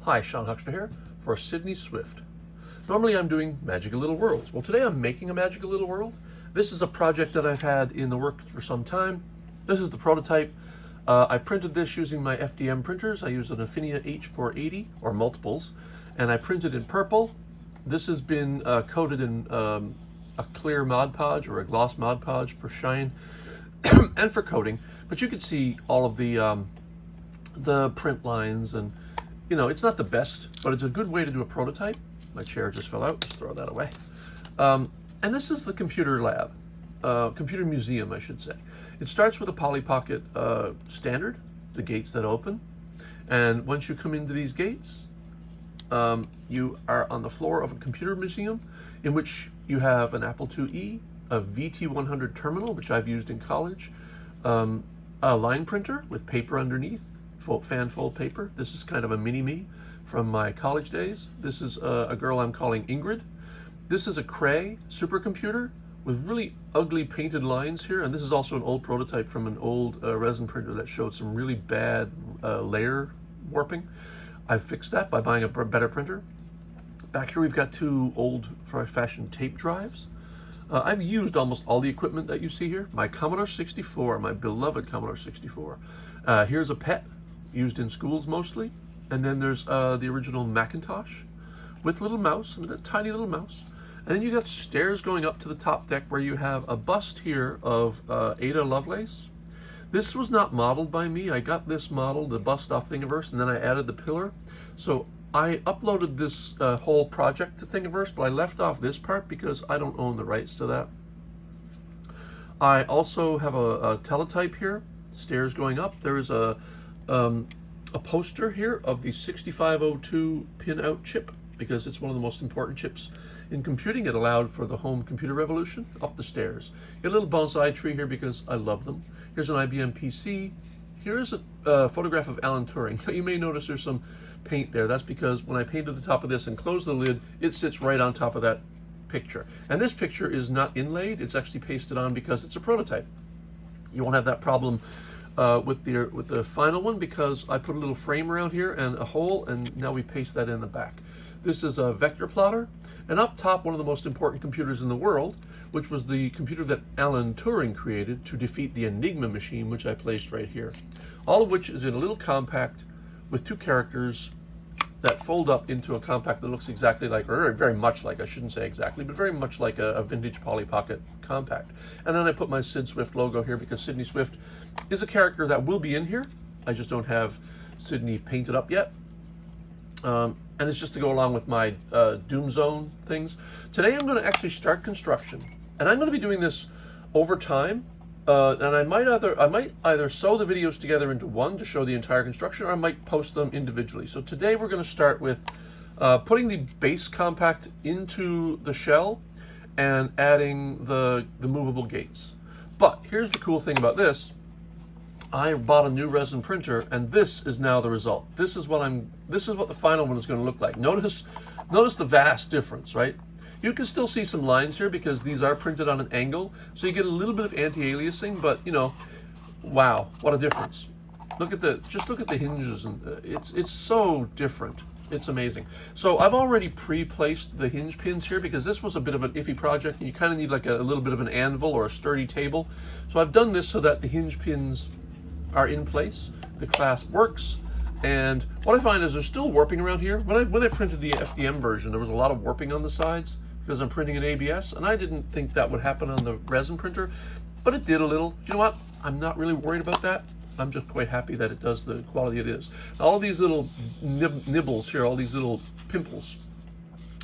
Hi, Sean Huxter here for Sydney Swift. Normally I'm doing Magical Little Worlds. Well, today I'm making a Magical Little World. This is a project that I've had in the works for some time. This is the prototype. I printed this using my FDM printers. I use an Affinia H480 or multiples, and I printed in purple. This has been coated in a clear Mod Podge or a gloss Mod Podge for shine and for coating. But you can see all of the print lines, and you know, it's not the best, but it's a good way to do a prototype. My chair just fell out, let's throw that away. And this is the computer lab, computer museum, I should say. It starts with a Polly Pocket standard, the gates that open. And once you come into these gates, you are on the floor of a computer museum in which you have an Apple IIe, a VT100 terminal, which I've used in college, a line printer with paper underneath, fan fold paper. This is kind of a mini-me from my college days. This is a girl I'm calling Ingrid. This is a Cray supercomputer with really ugly painted lines here, and this is also an old prototype from an old resin printer that showed some really bad layer warping. I fixed that by buying a better printer. Back here we've got two old fashioned tape drives. I've used almost all the equipment that you see here. My Commodore 64, my beloved Commodore 64. Here's a PET, used in schools mostly. And then there's the original Macintosh with little mouse, and a tiny little mouse. And then you got stairs going up to the top deck where you have a bust here of Ada Lovelace. This was not modeled by me. I got this model, the bust off Thingiverse, and then I added the pillar. So I uploaded this whole project to Thingiverse, but I left off this part because I don't own the rights to that. I also have a teletype here, stairs going up. There is a poster here of the 6502 pin-out chip, because it's one of the most important chips in computing. It allowed for the home computer revolution up the stairs. Got a little bonsai tree here because I love them. Here's an IBM PC. Here's a photograph of Alan Turing. Now you may notice there's some paint there. That's because when I painted the top of this and closed the lid, it sits right on top of that picture. And this picture is not inlaid, it's actually pasted on because it's a prototype. You won't have that problem with the final one, because I put a little frame around here and a hole, and now we paste that in the back. This is a vector plotter, and up top, one of the most important computers in the world, which was the computer that Alan Turing created to defeat the Enigma machine, which I placed right here. All of which is in a little compact with two characters that fold up into a compact that looks exactly like, or very much like, I shouldn't say exactly, but very much like a vintage Polly Pocket compact. And then I put my Sid Swift logo here because Sydney Swift is a character that will be in here. I just don't have Sydney painted up yet. And it's just to go along with my Doom Zone things. Today I'm going to actually start construction. And I'm going to be doing this over time. And I might either sew the videos together into one to show the entire construction, or I might post them individually. So today we're going to start with putting the base compact into the shell and adding the movable gates. But here's the cool thing about this. I bought a new resin printer, and this is now the result. This is what the final one is going to look like. Notice the vast difference, right? You can still see some lines here because these are printed on an angle, so you get a little bit of anti-aliasing, but you know, wow, what a difference. Just look at the hinges, and it's so different. It's amazing. So I've already pre-placed the hinge pins here because this was a bit of an iffy project, and you kind of need like a little bit of an anvil or a sturdy table. So I've done this so that the hinge pins are in place, the clasp works, and what I find is there's still warping around here. When I printed the FDM version, there was a lot of warping on the sides because I'm printing in ABS, and I didn't think that would happen on the resin printer, but it did a little. You know what? I'm not really worried about that. I'm just quite happy that it does the quality it is. All these little nibbles here, all these little pimples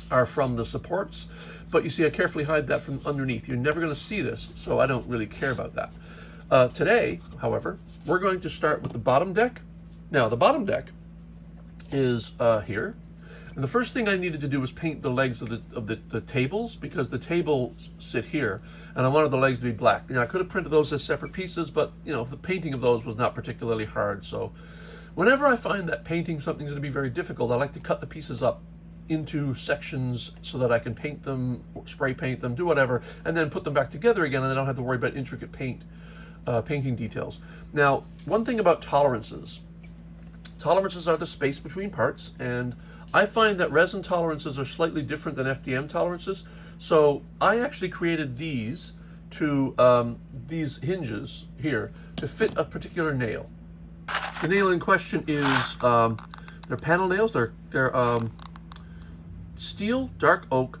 are from the supports, but you see I carefully hide that from underneath. You're never going to see this, so I don't really care about that. Today, however, we're going to start with the bottom deck. Now, the bottom deck is here. And the first thing I needed to do was paint the legs of the tables, because the tables sit here, and I wanted the legs to be black. Now, I could have printed those as separate pieces, but you know, the painting of those was not particularly hard. So whenever I find that painting something is going to be very difficult, I like to cut the pieces up into sections so that I can paint them, spray paint them, do whatever, and then put them back together again, and I don't have to worry about intricate painting details. Now, one thing about tolerances. Tolerances are the space between parts, and I find that resin tolerances are slightly different than FDM tolerances. So I actually created these these hinges here to fit a particular nail. The nail in question is they're panel nails. They're steel dark oak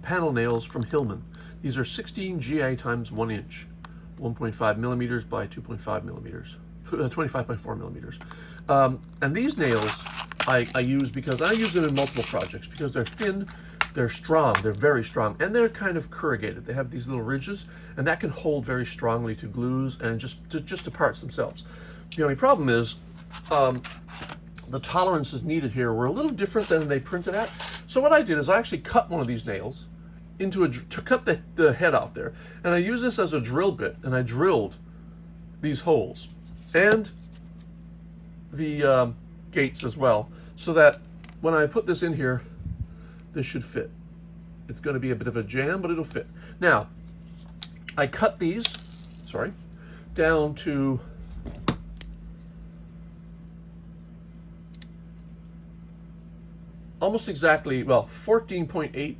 panel nails from Hillman. These are 16 GA times 1 inch, 1.5 millimeters by 2.5 millimeters, 25.4 millimeters. And these nails I use because I use them in multiple projects because they're thin, they're strong, they're very strong, and they're kind of corrugated. They have these little ridges, and that can hold very strongly to glues and just to parts themselves. The only problem is the tolerances needed here were a little different than they printed at. So what I did is I actually cut one of these nails to cut the head off there, and I use this as a drill bit, and I drilled these holes and the gates as well, so that when I put this in here, this should fit. It's going to be a bit of a jam, but it'll fit. Now, I cut these, down to almost exactly, 14.8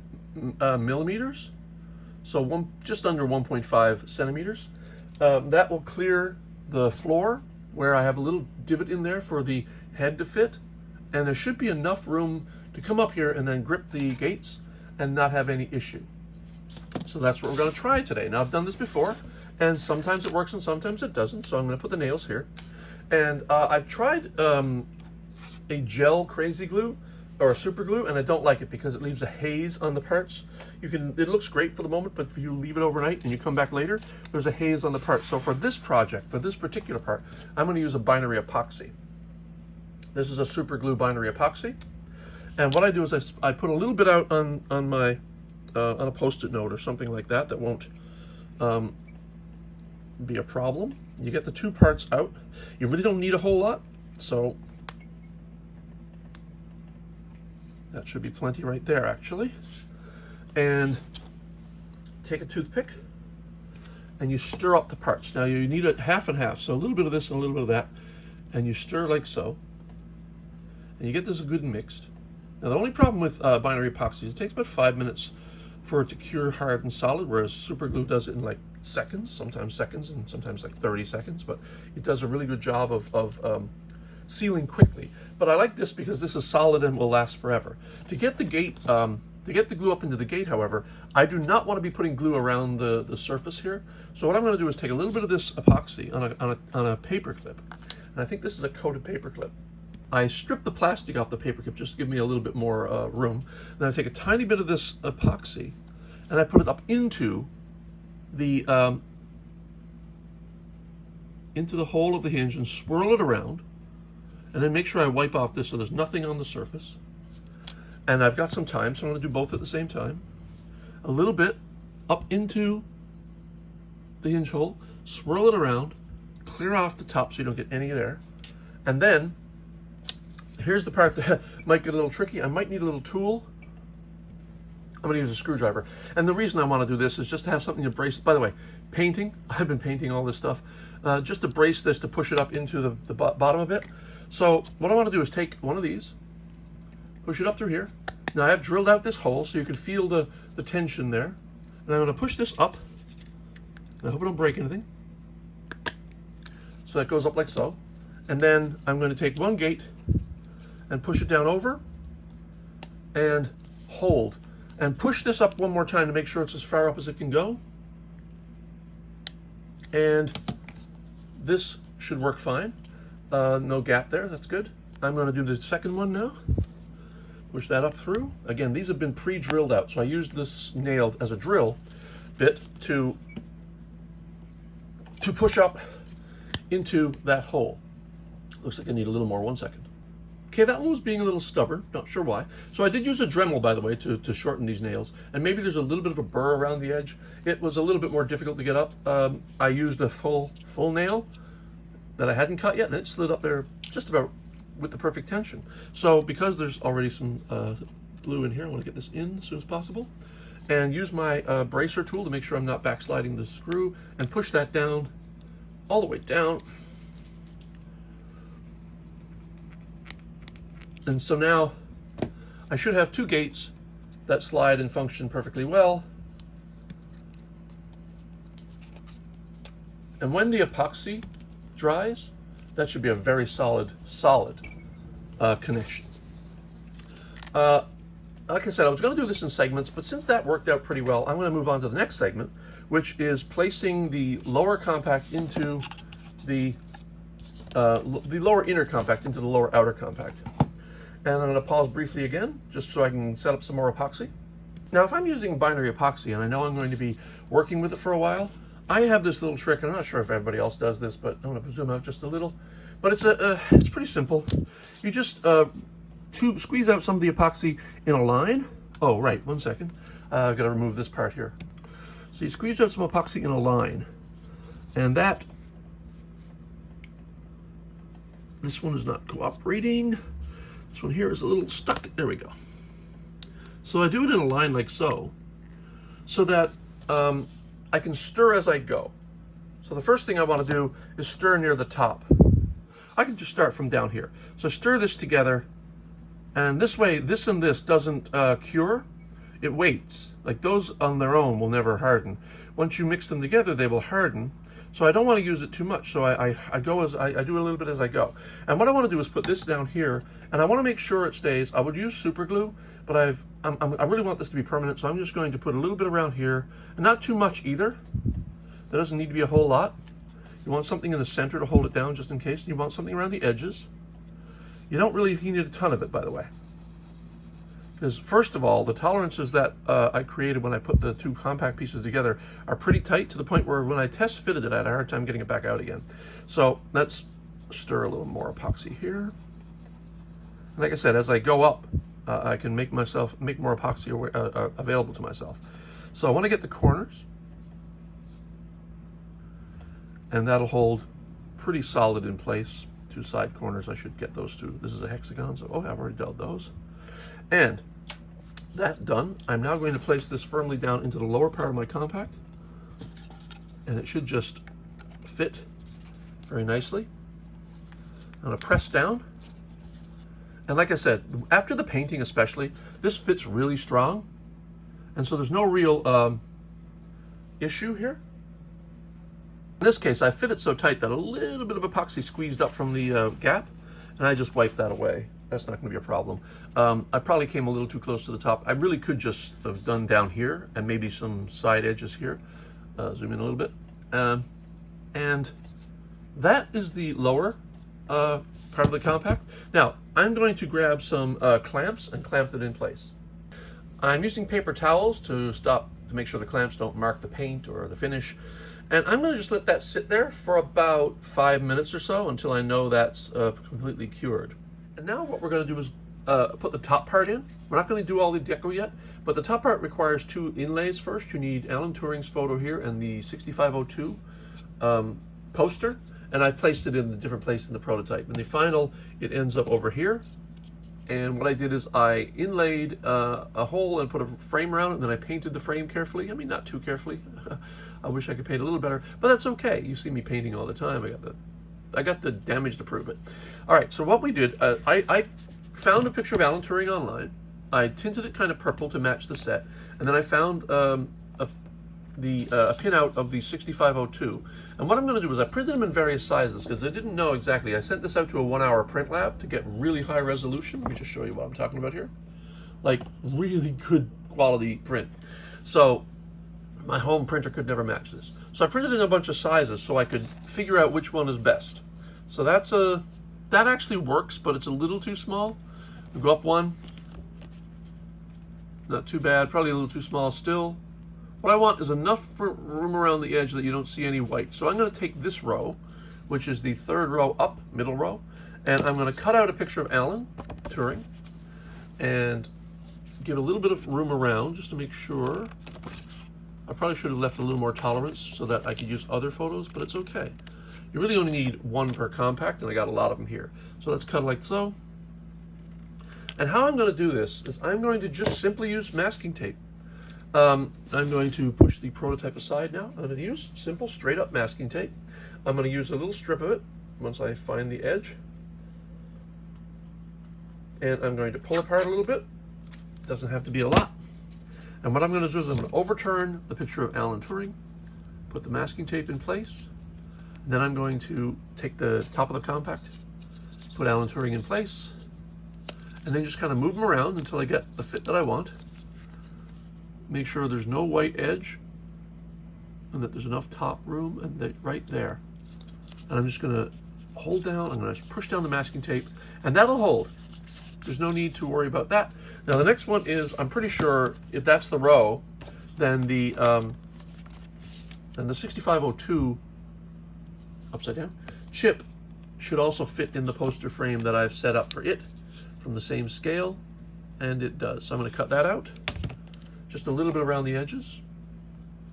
millimeters, so just under 1.5 centimeters. That will clear the floor where I have a little divot in there for the head to fit, and there should be enough room to come up here and then grip the gates and not have any issue. So that's what we're going to try today. Now, I've done this before, and sometimes it works and sometimes it doesn't, so I'm going to put the nails here. And I've tried a gel crazy glue or a super glue, and I don't like it because it leaves a haze on the parts. It looks great for the moment, but if you leave it overnight and you come back later, there's a haze on the parts. So for this project, for this particular part, I'm going to use a binary epoxy. This is a super glue binary epoxy. And what I do is I put a little bit out on a Post-it note or something like that won't be a problem. You get the two parts out. You really don't need a whole lot, so that should be plenty right there, actually. And take a toothpick and you stir up the parts. Now you need it half and half, so a little bit of this and a little bit of that, and you stir like so, and you get this good mixed. Now the only problem with binary epoxy is it takes about 5 minutes for it to cure hard and solid, whereas super glue does it in like seconds, sometimes and sometimes like 30 seconds, but it does a really good job of sealing quickly. But I like this because this is solid and will last forever. To get the gate, to get the glue up into the gate, however, I do not want to be putting glue around the surface here. So what I'm going to do is take a little bit of this epoxy on a paper clip, and I think this is a coated paper clip. I strip the plastic off the paper clip just to give me a little bit more room. Then I take a tiny bit of this epoxy and I put it up into the hole of the hinge and swirl it around, and then make sure I wipe off this so there's nothing on the surface. And I've got some time, so I'm going to do both at the same time. A little bit up into the hinge hole, swirl it around, clear off the top so you don't get any there, and then here's the part that might get a little tricky. I might need a little tool. I'm going to use a screwdriver. And the reason I want to do this is just to have something to brace. By the way, painting. I've been painting all this stuff. Just to brace this, to push it up into the bottom a bit. So what I want to do is take one of these, push it up through here. Now I have drilled out this hole so you can feel the tension there. And I'm going to push this up. And I hope I don't break anything. So that goes up like so. And then I'm going to take one gate and push it down over and hold and push this up one more time to make sure it's as far up as it can go, and this should work fine. No gap there, that's good. I'm going to do the second one now. Push that up through. Again, these have been pre-drilled out, so I used this nail as a drill bit to push up into that hole. Looks like I need a little more. 1 second. Okay, that one was being a little stubborn, not sure why. So I did use a Dremel, by the way, to shorten these nails. And maybe there's a little bit of a burr around the edge. It was a little bit more difficult to get up. I used a full nail that I hadn't cut yet, and it slid up there just about with the perfect tension. So because there's already some glue in here, I want to get this in as soon as possible. And use my bracer tool to make sure I'm not backsliding the screw, and push that down, all the way down. And so now I should have two gates that slide and function perfectly well. And when the epoxy dries, that should be a very solid connection. Like I said, I was going to do this in segments, but since that worked out pretty well, I'm going to move on to the next segment, which is placing the lower compact into the lower inner compact into the lower outer compact. And I'm going to pause briefly again, just so I can set up some more epoxy. Now, if I'm using binary epoxy, and I know I'm going to be working with it for a while, I have this little trick, and I'm not sure if everybody else does this, but I'm going to zoom out just a little. But it's pretty simple. You just squeeze out some of the epoxy in a line. Oh, right, 1 second. I've got to remove this part here. So you squeeze out some epoxy in a line, and this one is not cooperating. This one here is a little stuck. There we go. So I do it in a line like so that I can stir as I go. So the first thing I want to do is stir near the top. I can just start from down here. So stir this together, and this way, this and this doesn't cure. It waits. Like those on their own will never harden. Once you mix them together, they will harden. So I don't want to use it too much. So I do a little bit as I go. And what I want to do is put this down here, and I want to make sure it stays. I would use super glue, but I really want this to be permanent, so I'm just going to put a little bit around here, and not too much either. There doesn't need to be a whole lot. You want something in the center to hold it down just in case, and you want something around the edges. You don't really need a ton of it, by the way. Because first of all, the tolerances that I created when I put the two compact pieces together are pretty tight, to the point where when I test fitted it, I had a hard time getting it back out again. So let's stir a little more epoxy here. And like I said, as I go up, I can make more epoxy available to myself. So I want to get the corners, and that'll hold pretty solid in place. Two side corners, I should get those two. This is a hexagon, so I've already done those. And that done, I'm now going to place this firmly down into the lower part of my compact, and it should just fit very nicely. I'm going to press down, and like I said, after the painting especially, this fits really strong, and so there's no real issue here. In this case, I fit it so tight that a little bit of epoxy squeezed up from the gap, and I just wiped that away. That's not going to be a problem. I probably came a little too close to the top. I really could just have done down here and maybe some side edges here. Zoom in a little bit. And that is the lower part of the compact. Now, I'm going to grab some clamps and clamp it in place. I'm using paper towels to make sure the clamps don't mark the paint or the finish. And I'm going to just let that sit there for about 5 minutes or so until I know that's completely cured. And now what we're going to do is put the top part in. We're not going to do all the deco yet, but the top part requires two inlays first. You need Alan Turing's photo here and the 6502 poster, and I placed it in a different place in the prototype. In the final, it ends up over here. And what I did is I inlaid a hole and put a frame around it, and then I painted the frame carefully. I mean, not too carefully. I wish I could paint a little better, but that's okay. You see me painting all the time. I got the damage to prove it. All right, so what we did, I found a picture of Alan Turing online. I tinted it kind of purple to match the set, and then I found a pinout of the 6502. And what I'm going to do is I printed them in various sizes because I didn't know exactly. I sent this out to a 1-hour print lab to get really high resolution. Let me just show you what I'm talking about here. Like really good quality print. So my home printer could never match this. So I printed in a bunch of sizes so I could figure out which one is best. So that actually works, but it's a little too small. We go up one. Not too bad, probably a little too small still. What I want is enough room around the edge that you don't see any white. So I'm going to take this row, which is the third row up, middle row, and I'm going to cut out a picture of Alan Turing and give a little bit of room around just to make sure. I probably should have left a little more tolerance so that I could use other photos, but it's okay. You really only need one per compact, and I got a lot of them here. So let's cut like so. And how I'm going to do this is I'm going to just simply use masking tape. I'm going to push the prototype aside now. I'm going to use simple, straight up masking tape. I'm going to use a little strip of it once I find the edge. and I'm going to pull apart a little bit. Doesn't have to be a lot. And what I'm going to do is I'm going to overturn the picture of Alan Turing, put the masking tape in place, and then I'm going to take the top of the compact, put Alan Turing in place, and then just kind of move them around until I get the fit that I want. Make sure there's no white edge and that there's enough top room, and that right there. And I'm just going to hold down, I'm going to push down the masking tape, and that'll hold. There's no need to worry about that. Now the next one is, I'm pretty sure if that's the row, then the 6502 upside down chip should also fit in the poster frame that I've set up for it from the same scale, and it does. So I'm going to cut that out, just a little bit around the edges,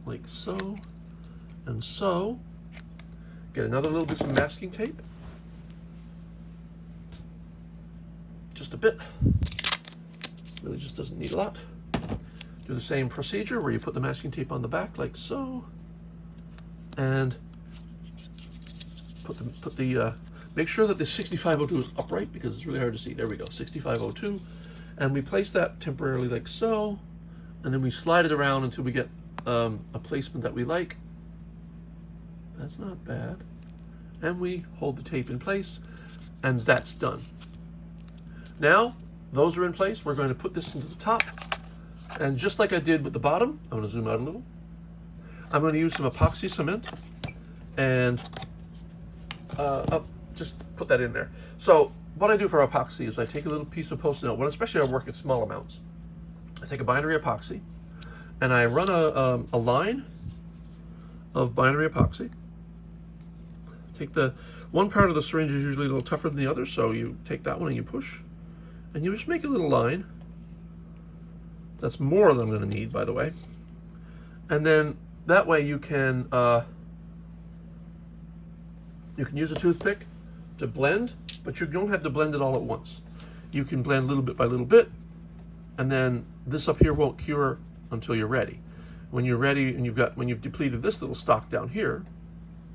like so, and so. Get another little bit of masking tape, just a bit, really just doesn't need a lot. Do the same procedure where you put the masking tape on the back like so, and make sure that the 6502 is upright because it's really hard to see. There we go, 6502, and we place that temporarily like so, and then we slide it around until we get a placement that we like. That's not bad. And we hold the tape in place, and that's done. Now, those are in place. We're going to put this into the top, and just like I did with the bottom, I'm going to zoom out a little. I'm going to use some epoxy cement, and just put that in there. So what I do for epoxy is I take a little piece of Post-it note, especially I work in small amounts. I take a binary epoxy, and I run a line of binary epoxy. Take the one part of the syringe is usually a little tougher than the other, so you take that one and you push, and you just make a little line. That's more than I'm going to need, by the way. And then that way you can use a toothpick to blend, but you don't have to blend it all at once. You can blend little bit by little bit, and then this up here won't cure until you're ready. When you're ready and when you've depleted this little stock down here,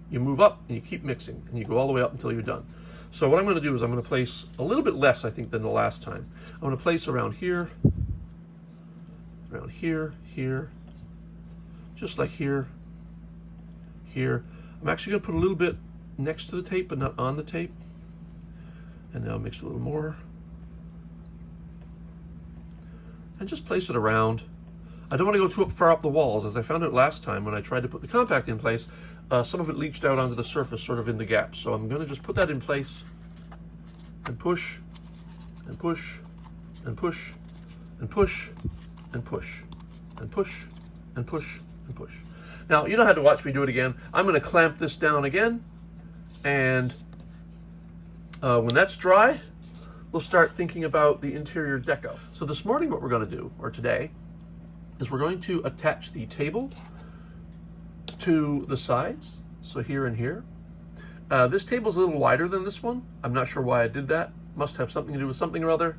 you move up and you keep mixing, and you go all the way up until you're done. So what I'm going to do is I'm going to place a little bit less, I think, than the last time. I'm going to place around here, here, just like here, here. I'm actually going to put a little bit next to the tape, but not on the tape. And now mix a little more. And just place it around. I don't want to go too far up the walls, as I found out last time when I tried to put the compact in place. Some of it leached out onto the surface, sort of in the gaps. So I'm going to just put that in place and push, and push, and push, and push, and push, and push, and push, and push. Now, you don't have to watch me do it again. I'm going to clamp this down again, and when that's dry, we'll start thinking about the interior deco. So this morning what we're going to do, or today, is we're going to attach the table to the sides, so here and here. This table's a little wider than this one. I'm not sure why I did that. Must have something to do with something or other.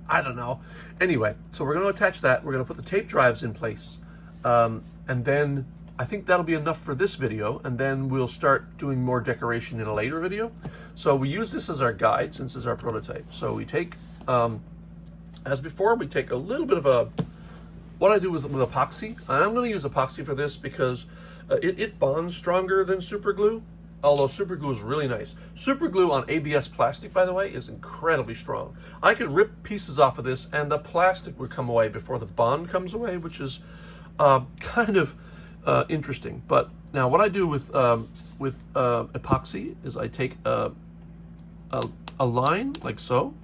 I don't know. Anyway, so we're going to attach that. We're going to put the tape drives in place. And then I think that'll be enough for this video, and then we'll start doing more decoration in a later video. So we use this as our guide since it's our prototype. So we take, as before, we take a little bit of what I do with epoxy. I'm going to use epoxy for this because it bonds stronger than super glue, although super glue is really nice. Super glue on ABS plastic, by the way, is incredibly strong. I could rip pieces off of this and the plastic would come away before the bond comes away, which is kind of interesting. But now what I do with epoxy is I take a line like so,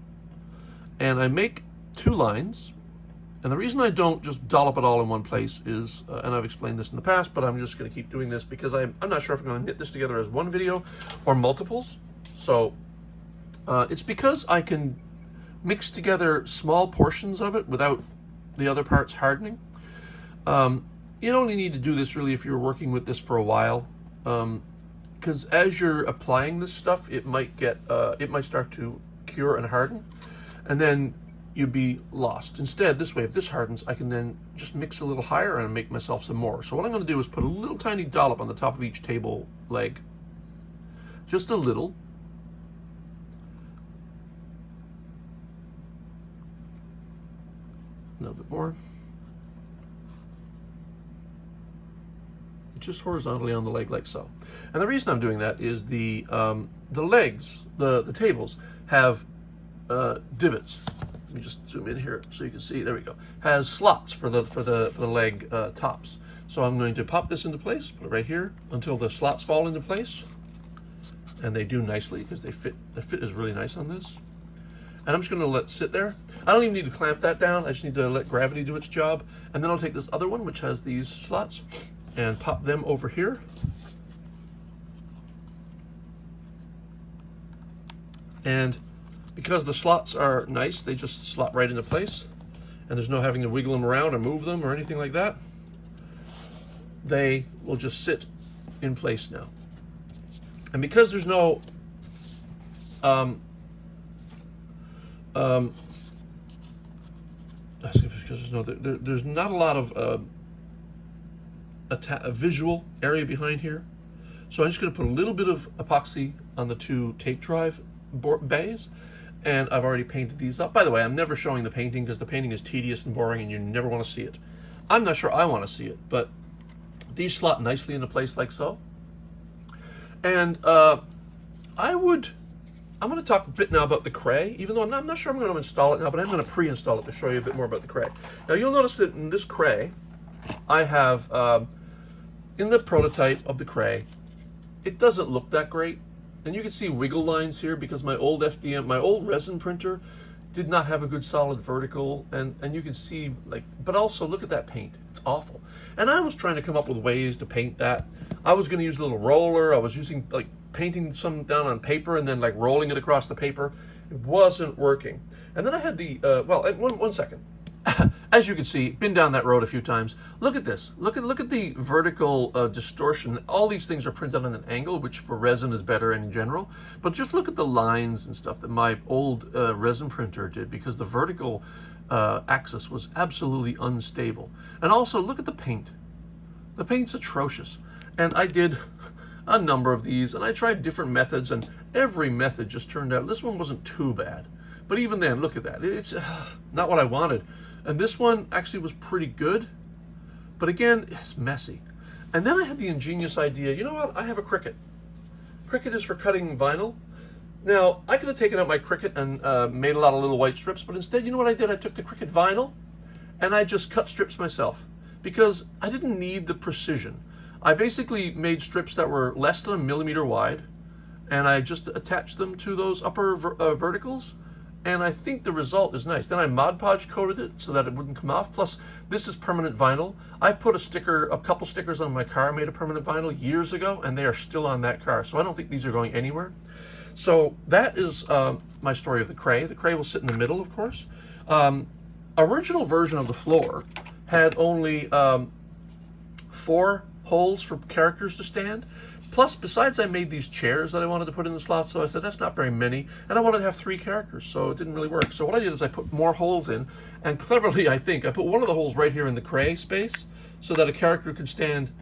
and I make two lines. And the reason I don't just dollop it all in one place is, and I've explained this in the past, but I'm just going to keep doing this because I'm not sure if I'm going to knit this together as one video or multiples. So it's because I can mix together small portions of it without the other parts hardening. You only need to do this really if you're working with this for a while, because as you're applying this stuff, it might start to cure and harden, and then you'd be lost. Instead, this way, if this hardens, I can then just mix a little higher and make myself some more. So what I'm going to do is put a little tiny dollop on the top of each table leg, just a little, A little bit more. Just horizontally on the leg like so. And the reason I'm doing that is the legs, the tables have divots. Let me just zoom in here so you can see. There we go. Has slots for the leg tops. So I'm going to pop this into place, put it right here until the slots fall into place, and they do nicely because they fit. The fit is really nice on this. And I'm just going to let it sit there. I don't even need to clamp that down. I just need to let gravity do its job. And then I'll take this other one, which has these slots, and pop them over here. And because the slots are nice, they just slot right into place, and there's no having to wiggle them around or move them or anything like that. They will just sit in place now. And because there's no there's not a lot of a visual area behind here, so I'm just going to put a little bit of epoxy on the two tape drive bays, and I've already painted these up. By the way, I'm never showing the painting because the painting is tedious and boring and you never want to see it. I'm not sure I want to see it, but these slot nicely into place like so. And I'm going to talk a bit now about the Cray, even though I'm not sure I'm going to install it now, but I'm going to pre-install it to show you a bit more about the Cray. Now you'll notice that in this Cray, I have, in the prototype of the Cray, it doesn't look that great. And you can see wiggle lines here because my old resin printer did not have a good solid vertical, and you can see, like, but also look at that paint. It's awful. And I was trying to come up with ways to paint that. I was going to use a little roller. I was using, like, painting some down on paper and then, like, rolling it across the paper. It wasn't working. And then I had the, one second. As you can see, been down that road a few times. Look at this. Look at the vertical distortion. All these things are printed on an angle, which for resin is better in general. But just look at the lines and stuff that my old resin printer did, because the vertical axis was absolutely unstable. And also look at the paint. The paint's atrocious. And I did a number of these, and I tried different methods, and every method just turned out. This one wasn't too bad. But even then, look at that. It's not what I wanted. And this one actually was pretty good, but again, it's messy. And then I had the ingenious idea, you know what, I have a Cricut. Cricut is for cutting vinyl. Now, I could have taken out my Cricut and made a lot of little white strips, but instead, you know what I did? I took the Cricut vinyl and I just cut strips myself because I didn't need the precision. I basically made strips that were less than 1 millimeter wide, and I just attached them to those upper verticals. And I think the result is nice. Then I Mod Podge coated it so that it wouldn't come off. Plus, this is permanent vinyl. I put a couple stickers on my car made of permanent vinyl years ago, and they are still on that car. So I don't think these are going anywhere. So that is my story of the Cray. The Cray will sit in the middle, of course. Original version of the floor had only 4 holes for characters to stand. Plus, besides, I made these chairs that I wanted to put in the slots, so I said that's not very many, and I wanted to have 3 characters, so it didn't really work. So what I did is I put more holes in, and cleverly, I think, I put one of the holes right here in the Cray space, so that a character could stand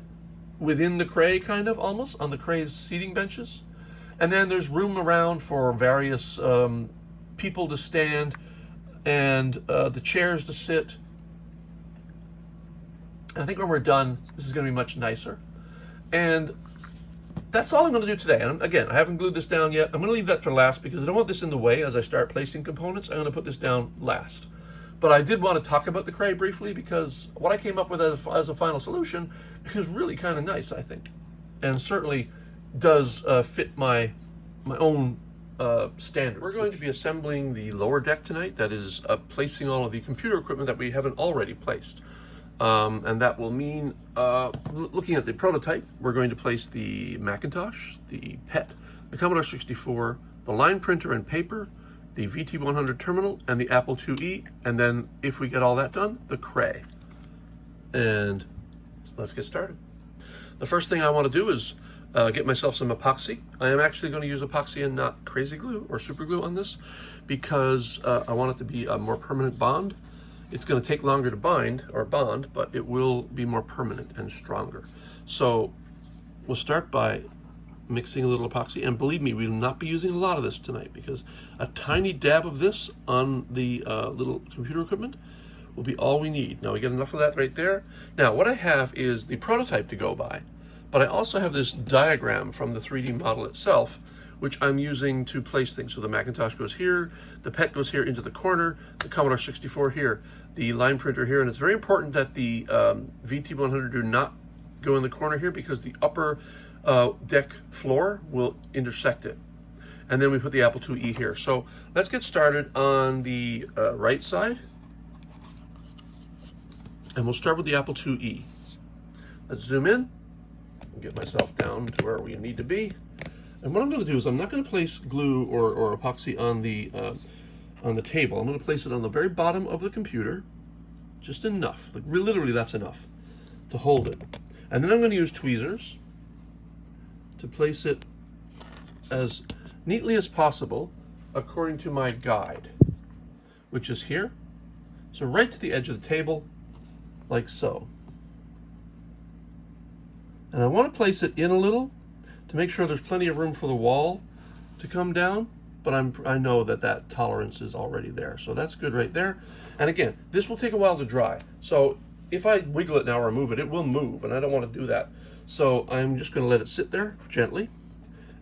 within the Cray, kind of, almost, on the Cray's seating benches. And then there's room around for various people to stand, and the chairs to sit. And I think when we're done, this is going to be much nicer. And that's all I'm going to do today. And again, I haven't glued this down yet. I'm going to leave that for last because I don't want this in the way as I start placing components. I'm going to put this down last. But I did want to talk about the Cray briefly because what I came up with as a final solution is really kind of nice, I think. And certainly does fit my own standard. We're going to be assembling the lower deck tonight. That is placing all of the computer equipment that we haven't already placed. And that will mean, looking at the prototype, we're going to place the Macintosh, the PET, the Commodore 64, the line printer and paper, the VT100 terminal, and the Apple IIe, and then, if we get all that done, the Cray. And let's get started. The first thing I want to do is get myself some epoxy. I am actually going to use epoxy and not crazy glue or super glue on this because I want it to be a more permanent bond. It's going to take longer to bind or bond, but it will be more permanent and stronger. So we'll start by mixing a little epoxy, and believe me, we will not be using a lot of this tonight because a tiny dab of this on the little computer equipment will be all we need. Now we get enough of that right there. Now what I have is the prototype to go by, but I also have this diagram from the 3D model itself, which I'm using to place things. So the Macintosh goes here, the PET goes here into the corner, the Commodore 64 here, the line printer here, and it's very important that the VT100 do not go in the corner here because the upper deck floor will intersect it. And then we put the Apple IIe here. So let's get started on the right side. And we'll start with the Apple IIe. Let's zoom in and get myself down to where we need to be. And what I'm going to do is I'm not going to place glue or epoxy on the table. I'm going to place it on the very bottom of the computer, just enough. Like literally, that's enough to hold it. And then I'm going to use tweezers to place it as neatly as possible according to my guide, which is here. So right to the edge of the table, like so. And I want to place it in a little to make sure there's plenty of room for the wall to come down, but I know that tolerance is already there. So that's good right there. And again, this will take a while to dry. So if I wiggle it now or move it, it will move, and I don't want to do that. So I'm just going to let it sit there gently.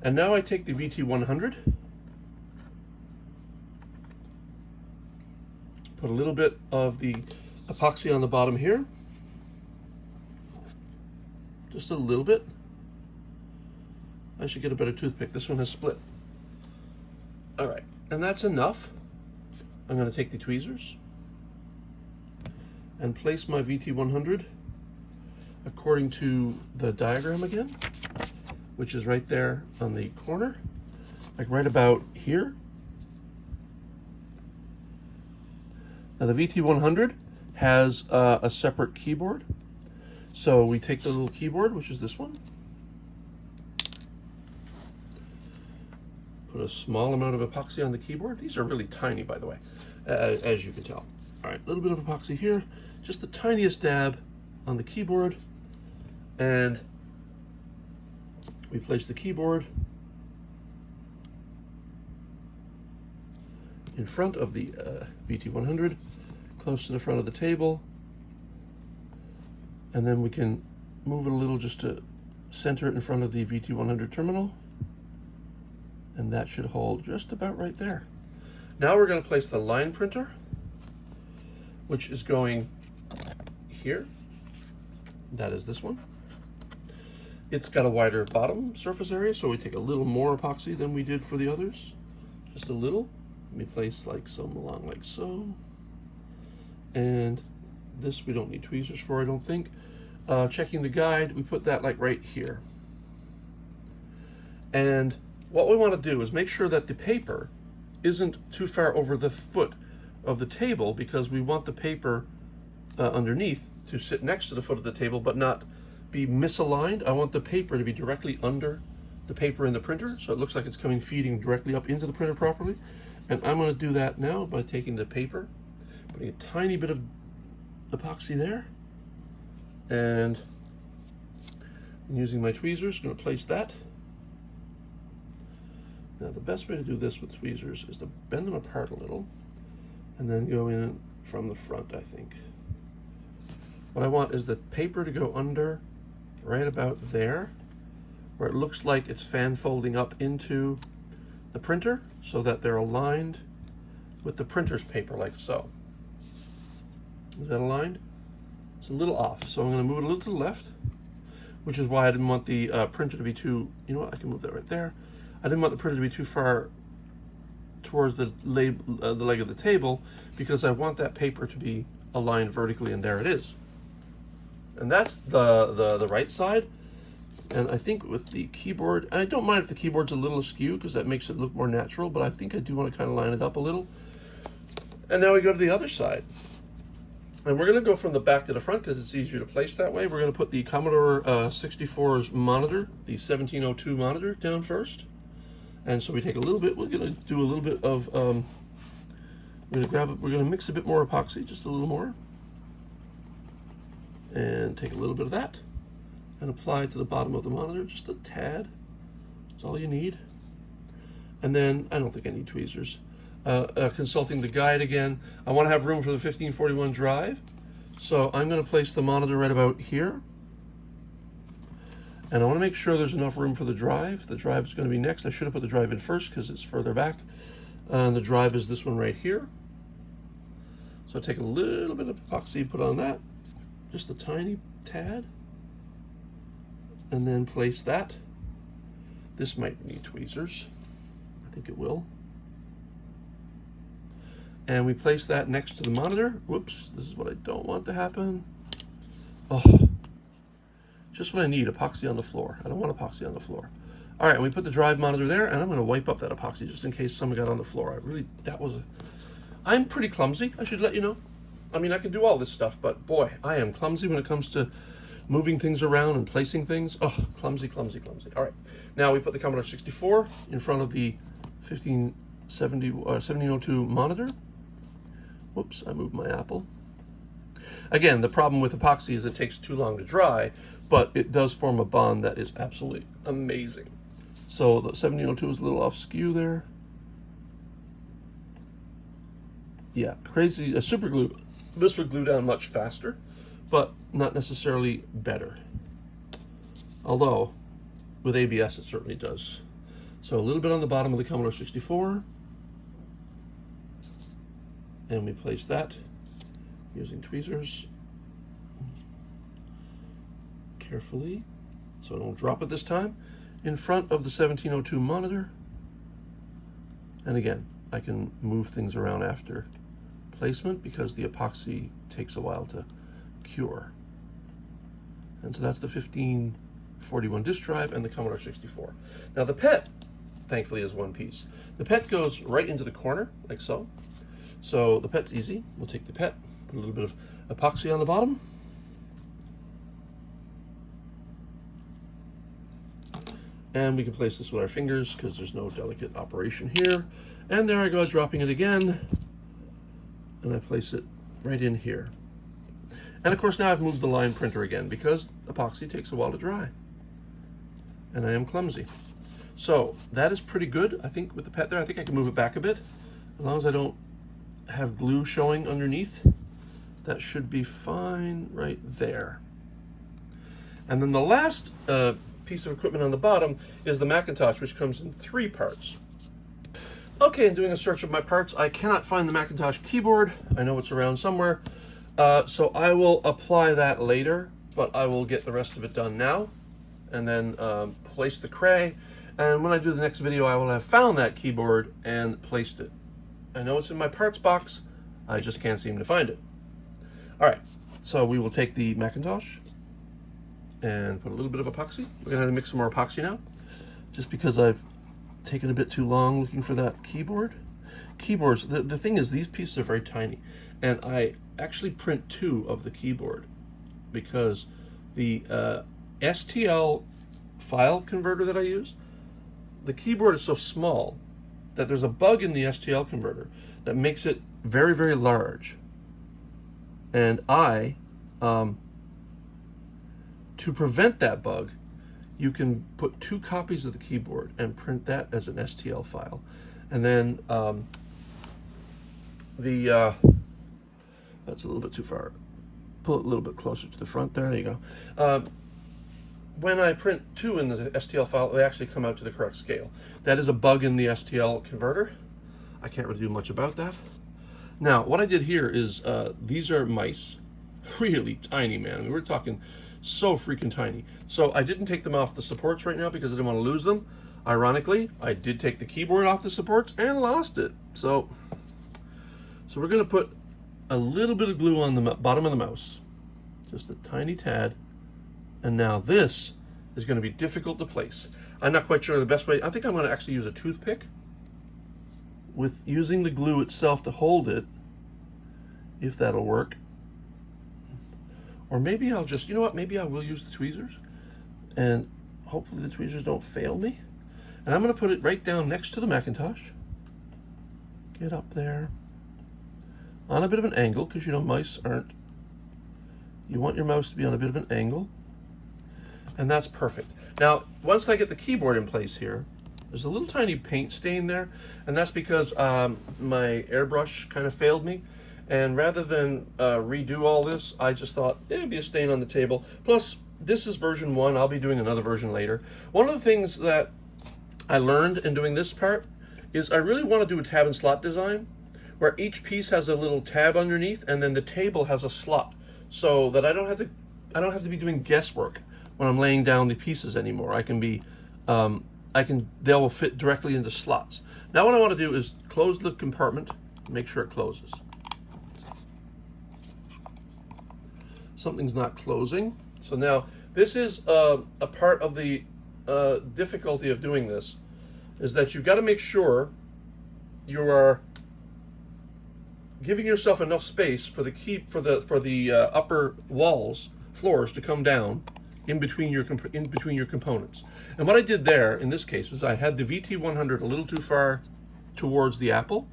And now I take the VT100, put a little bit of the epoxy on the bottom here, just a little bit. I should get a better toothpick. This one has split. All right, and that's enough. I'm going to take the tweezers and place my VT100 according to the diagram again, which is right there on the corner, like right about here. Now the VT100 has a separate keyboard. So we take the little keyboard, which is this one, put a small amount of epoxy on the keyboard. These are really tiny, by the way, as you can tell. All right, a little bit of epoxy here, just the tiniest dab on the keyboard, and we place the keyboard in front of the VT100, close to the front of the table, and then we can move it a little just to center it in front of the VT100 terminal, and that should hold just about right there. Now we're going to place the line printer, which is going here. That is this one. It's got a wider bottom surface area, so we take a little more epoxy than we did for the others. Just a little. Let me place like some along like so. And this we don't need tweezers for, I don't think. Checking the guide, we put that like right here. And what we want to do is make sure that the paper isn't too far over the foot of the table, because we want the paper underneath to sit next to the foot of the table but not be misaligned. I want the paper to be directly under the paper in the printer, so it looks like it's feeding directly up into the printer properly. And I'm going to do that now by taking the paper, putting a tiny bit of epoxy there, and using my tweezers, I'm going to place that. Now the best way to do this with tweezers is to bend them apart a little and then go in from the front, I think. What I want is the paper to go under right about there, where it looks like it's fan folding up into the printer, so that they're aligned with the printer's paper, like so. Is that aligned? It's a little off, so I'm going to move it a little to the left, which is why I didn't want the printer to be too, you know what, I can move that right there. I didn't want the printer to be too far towards the leg of the table, because I want that paper to be aligned vertically, and there it is. And that's the right side. And I think with the keyboard, I don't mind if the keyboard's a little askew, because that makes it look more natural, but I think I do want to kind of line it up a little. And now we go to the other side. And we're going to go from the back to the front because it's easier to place that way. We're going to put the Commodore 64's monitor, the 1702 monitor, down first. And so we take a little bit, we're going to do a little bit of, we're going to mix a bit more epoxy, just a little more. And take a little bit of that and apply it to the bottom of the monitor, just a tad. That's all you need. And then, I don't think I need tweezers. consulting the guide again. I want to have room for the 1541 drive. So I'm going to place the monitor right about here. And I want to make sure there's enough room for the drive. The drive is going to be next. I should have put the drive in first because it's further back. And the drive is this one right here. So take a little bit of epoxy, put on that, just a tiny tad, and then place that. This might need tweezers. I think it will. And we place that next to the monitor. Whoops, this is what I don't want to happen. Oh, just what I need, epoxy on the floor. I don't want epoxy on the floor. All right, we put the drive monitor there, and I'm gonna wipe up that epoxy just in case something got on the floor. I'm pretty clumsy, I should let you know. I mean, I can do all this stuff, but boy, I am clumsy when it comes to moving things around and placing things. Oh, clumsy, clumsy, clumsy. All right, now we put the Commodore 64 in front of the 1702 monitor. Whoops, I moved my apple. Again, the problem with epoxy is it takes too long to dry, but it does form a bond that is absolutely amazing. So the 1702 is a little off skew there. Yeah, crazy, super glue. This would glue down much faster, but not necessarily better. Although, with ABS, it certainly does. So a little bit on the bottom of the Commodore 64. And we place that using tweezers carefully, so I don't drop it this time, in front of the 1702 monitor. And again, I can move things around after placement because the epoxy takes a while to cure. And so that's the 1541 disk drive and the Commodore 64. Now the PET, thankfully, is one piece. The PET goes right into the corner, like so. So the PET's easy. We'll take the PET, put a little bit of epoxy on the bottom. And we can place this with our fingers because there's no delicate operation here. And there I go, dropping it again. And I place it right in here. And of course now I've moved the line printer again because epoxy takes a while to dry. And I am clumsy. So that is pretty good, I think, with the PET there. I think I can move it back a bit. As long as I don't have glue showing underneath, that should be fine right there. And then the last piece of equipment on the bottom is the Macintosh, which comes in 3 parts. Okay, in doing a search of my parts, I cannot find the Macintosh keyboard. I know it's around somewhere. So I will apply that later, but I will get the rest of it done now and then place the Cray. And when I do the next video, I will have found that keyboard and placed it. I know it's in my parts box, I just can't seem to find it. All right, so we will take the Macintosh and put a little bit of epoxy. We're gonna have to mix some more epoxy now, just because I've taken a bit too long looking for that keyboard. Keyboards, the thing is, these pieces are very tiny, and I actually print 2 of the keyboard because the STL file converter that I use, the keyboard is so small that there's a bug in the STL converter that makes it very, very large. And to prevent that bug, you can put 2 copies of the keyboard and print that as an STL file. And then that's a little bit too far. Pull it a little bit closer to the front there. There you go. When I print 2 in the STL file, they actually come out to the correct scale. That is a bug in the STL converter. I can't really do much about that. Now, what I did here is, these are mice, really tiny, man. I mean, we're talking so freaking tiny. So I didn't take them off the supports right now because I didn't want to lose them. Ironically, I did take the keyboard off the supports and lost it. So we're gonna put a little bit of glue on the bottom of the mouse, just a tiny tad. And now this is going to be difficult to place. I'm not quite sure the best way. I think I'm going to actually use a toothpick with using the glue itself to hold it, if that'll work. Or maybe I'll just, you know what, maybe I will use the tweezers, and hopefully the tweezers don't fail me. And I'm going to put it right down next to the Macintosh. Get up there. On a bit of an angle, because you know mice aren't, you want your mouse to be on a bit of an angle. And that's perfect. Now, once I get the keyboard in place here, There's a little tiny paint stain there, and that's because my airbrush kind of failed me. And rather than redo all this, I just thought it'd be a stain on the table. Plus, this is version 1. I'll be doing another version later. One of the things that I learned in doing this part is I really want to do a tab and slot design where each piece has a little tab underneath and then the table has a slot, so that I don't have to be doing guesswork when I'm laying down the pieces anymore. They will fit directly into slots. Now what I want to do is close the compartment, make sure it closes. Something's not closing. So now this is a part of the difficulty of doing this, is that you've got to make sure you are giving yourself enough space for the upper floors to come down in between your components. And what I did there in this case is I had the VT100 a little too far towards the apple,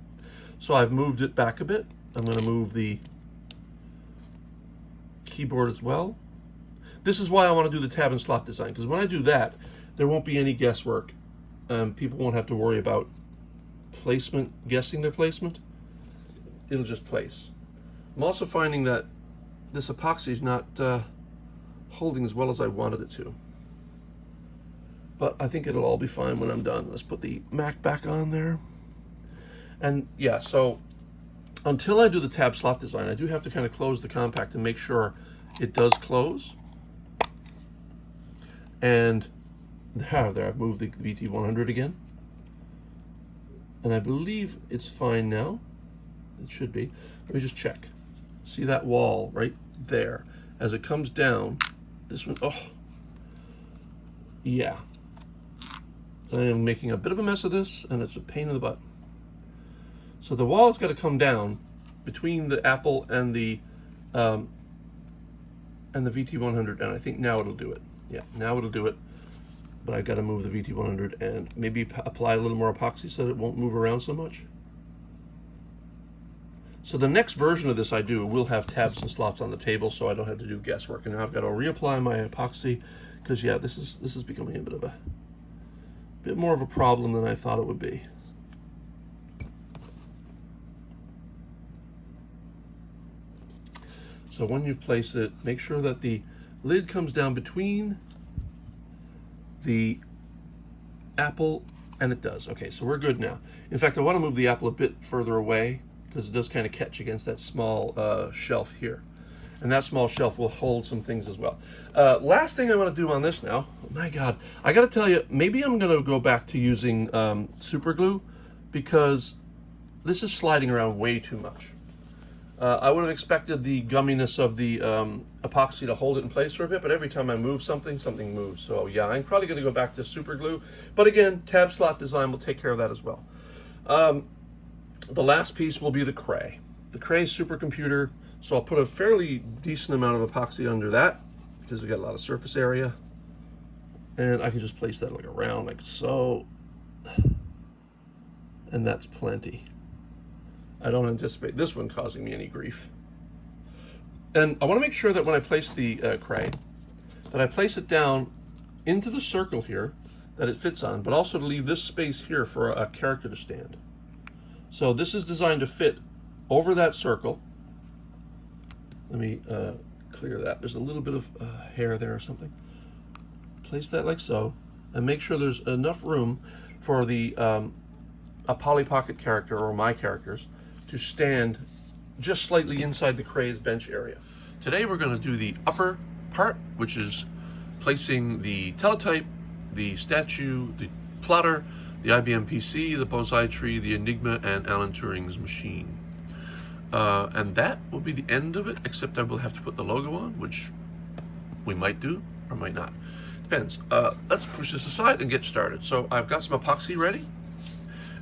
so I've moved it back a bit. I'm going to move the keyboard as well. This is why I want to do the tab and slot design, because when I do that, there won't be any guesswork. People won't have to worry about placement, guessing their placement. It'll just place. I'm also finding that this epoxy is not holding as well as I wanted it to. But I think it'll all be fine when I'm done. Let's put the Mac back on there. And yeah, so until I do the tab slot design, I do have to kind of close the compact and make sure it does close. And there, I've moved the VT100 again. And I believe it's fine now. It should be. Let me just check. See that wall right there? As it comes down, this one, oh, yeah. I am making a bit of a mess of this, and it's a pain in the butt. So the wall's got to come down between the apple and the VT100, and I think now it'll do it. Yeah, now it'll do it. But I've got to move the VT100 and maybe apply a little more epoxy so that it won't move around so much. So the next version of this I do will have tabs and slots on the table, so I don't have to do guesswork. And now I've got to reapply my epoxy, because yeah, this is becoming a bit more of a problem than I thought it would be. So when you've placed it, make sure that the lid comes down between the apple, and it does. Okay, so we're good now. In fact, I want to move the apple a bit further away, because it does kind of catch against that small shelf here. And that small shelf will hold some things as well. Last thing I want to do on this now, oh my God, I got to tell you, maybe I'm going to go back to using super glue, because this is sliding around way too much. I would have expected the gumminess of the epoxy to hold it in place for a bit, but every time I move something, something moves. So yeah, I'm probably going to go back to super glue. But again, tab slot design will take care of that as well. The last piece will be the Cray. The Cray supercomputer. So I'll put a fairly decent amount of epoxy under that, because it's got a lot of surface area. And I can just place that like around, like so. And that's plenty. I don't anticipate this one causing me any grief. And I want to make sure that when I place the Cray, that I place it down into the circle here that it fits on, but also to leave this space here for a character to stand. So this is designed to fit over that circle. Let me clear that. There's a little bit of hair there or something. Place that like so, and make sure there's enough room for the a Polly Pocket character, or my characters, to stand just slightly inside the Cray's bench area. Today we're going to do the upper part, which is placing the teletype, the statue, the plotter, the IBM PC, the bonsai tree, the Enigma, and Alan Turing's machine. And that will be the end of it, except I will have to put the logo on, which we might do or might not. Depends. Let's push this aside and get started. So I've got some epoxy ready,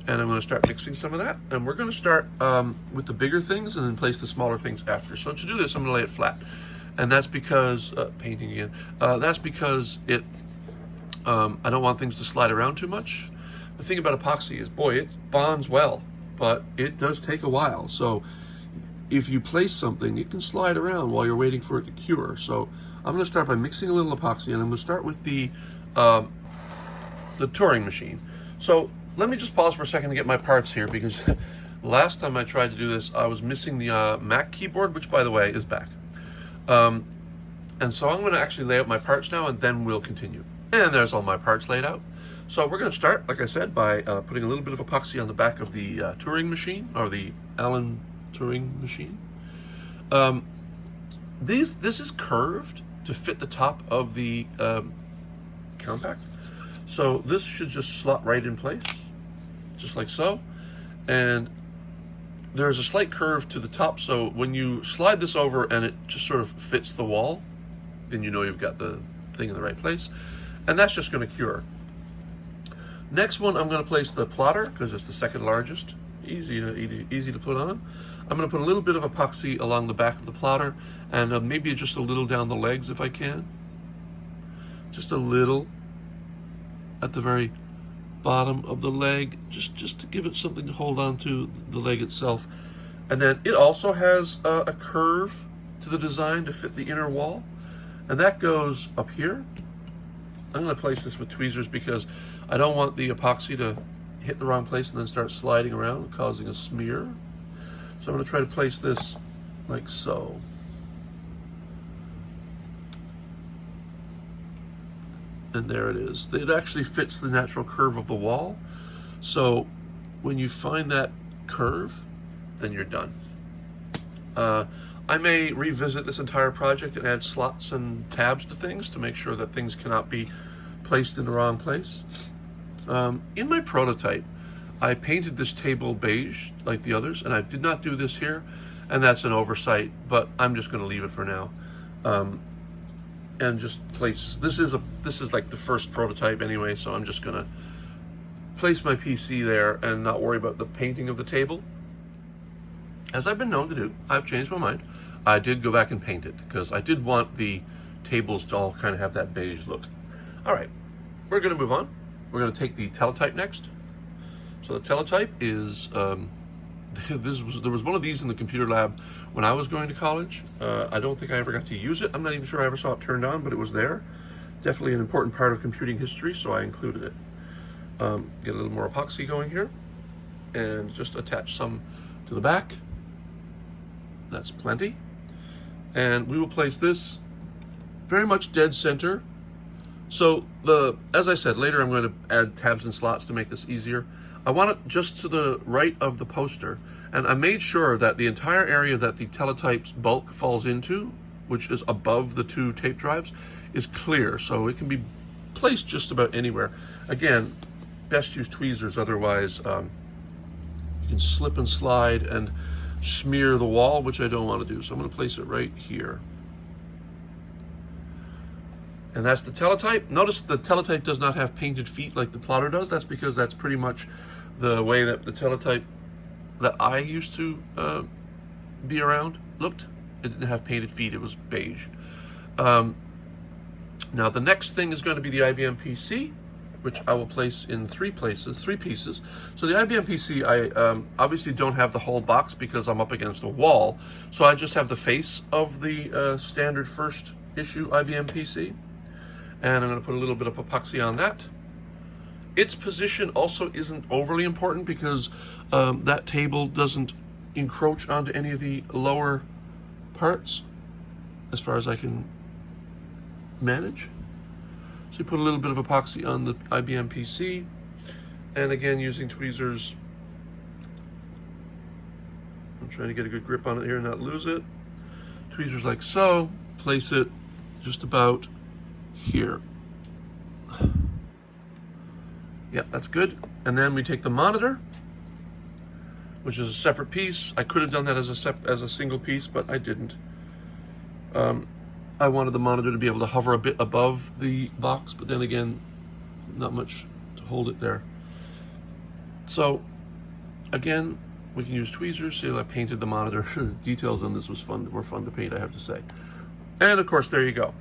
and I'm going to start mixing some of that. And we're going to start with the bigger things and then place the smaller things after. So to do this, I'm going to lay it flat. And that's because, painting again, that's because I don't want things to slide around too much. The thing about epoxy is, boy, it bonds well, but it does take a while. So if you place something, it can slide around while you're waiting for it to cure. So I'm going to start by mixing a little epoxy, and I'm going to start with the Turing machine. So let me just pause for a second to get my parts here, because last time I tried to do this, I was missing the Mac keyboard, which, by the way, is back. And so I'm going to actually lay out my parts now, and then we'll continue. And there's all my parts laid out. So we're going to start, like I said, by putting a little bit of epoxy on the back of the Turing machine, or the Allen Turing machine. This is curved to fit the top of the compact. So this should just slot right in place, just like so. And there's a slight curve to the top, so when you slide this over and it just sort of fits the wall, then you know you've got the thing in the right place. And that's just going to cure. Next one, I'm going to place the plotter, because it's the second largest. Easy to put on. I'm going to put a little bit of epoxy along the back of the plotter, and maybe just a little down the legs if I can. Just a little at the very bottom of the leg, just to give it something to hold on to, the leg itself. And then it also has a curve to the design to fit the inner wall, and that goes up here. I'm going to place this with tweezers because I don't want the epoxy to hit the wrong place and then start sliding around, causing a smear. So I'm going to try to place this like so. And there it is. It actually fits the natural curve of the wall. So when you find that curve, then you're done. I may revisit this entire project and add slots and tabs to things to make sure that things cannot be placed in the wrong place. In my prototype, I painted this table beige like the others, and I did not do this here, and that's an oversight, but I'm just going to leave it for now. And just place, this is like the first prototype anyway, so I'm just going to place my PC there and not worry about the painting of the table. As I've been known to do, I've changed my mind. I did go back and paint it because I did want the tables to all kind of have that beige look. All right, we're going to move on. We're going to take the teletype next. So the teletype is, there was one of these in the computer lab when I was going to college. I don't think I ever got to use it. I'm not even sure I ever saw it turned on, but it was there. Definitely an important part of computing history, so I included it. Get a little more epoxy going here, and just attach some to the back. That's plenty. And we will place this very much dead center. So as I said, later I'm going to add tabs and slots to make this easier. I want it just to the right of the poster, and I made sure that the entire area that the teletype's bulk falls into, which is above the two tape drives, is clear, so it can be placed just about anywhere. Again, best use tweezers, otherwise you can slip and slide and smear the wall, which I don't want to do. So I'm going to place it right here. And that's the teletype. Notice the teletype does not have painted feet like the plotter does. That's because that's pretty much the way that the teletype that I used to be around looked. It didn't have painted feet, it was beige. Now the next thing is going to be the IBM PC, which I will place in three pieces. So the IBM PC, I obviously don't have the whole box because I'm up against a wall. So I just have the face of the standard first issue IBM PC. And I'm going to put a little bit of epoxy on that. Its position also isn't overly important because that table doesn't encroach onto any of the lower parts as far as I can manage. So you put a little bit of epoxy on the IBM PC, and again using tweezers. I'm trying to get a good grip on it here and not lose it. Tweezers like so, place it just about here. Yep, that's good. And then we take the monitor, which is a separate piece. I could have done that as a single piece, but I didn't. I wanted the monitor to be able to hover a bit above the box, but then again, not much to hold it there. So again, we can use tweezers. See, I painted the monitor. Details on this were fun to paint, I have to say. And of course, there you go.